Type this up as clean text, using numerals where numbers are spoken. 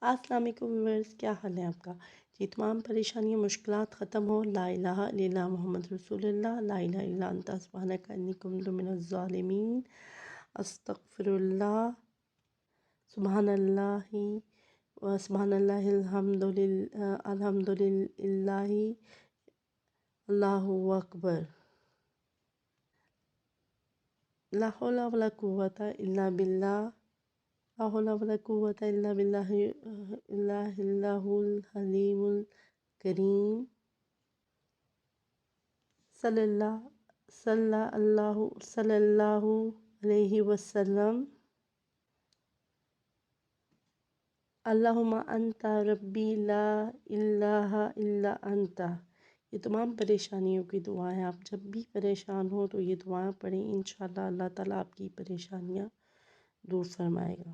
السلام علیکم ویورز، کیا حال ہے آپ کا؟ جی تمام پریشانیاں مشکلات ختم ہو. لا الہ الا اللہ محمد رسول اللہ. لا الہ الا انت سبحانک انی کنت من الظالمین. استغفر اللہ. سبحان اللہ و سبحان اللہ الحمد للہ اللہ اکبر. لا حول ولا قوة الا باللہ. لا حول ولا قوة الا باللہ اللہ الحلیم الکریم. صلی اللہ علیہ وسلم. اللہم انت ربی لا الہ الا انت. یہ تمام پریشانیوں کی دعائیں، آپ جب بھی پریشان ہو تو یہ دعائیں پڑھیں، انشاءاللہ اللہ تعالیٰ آپ کی پریشانیاں دور فرمائے گا.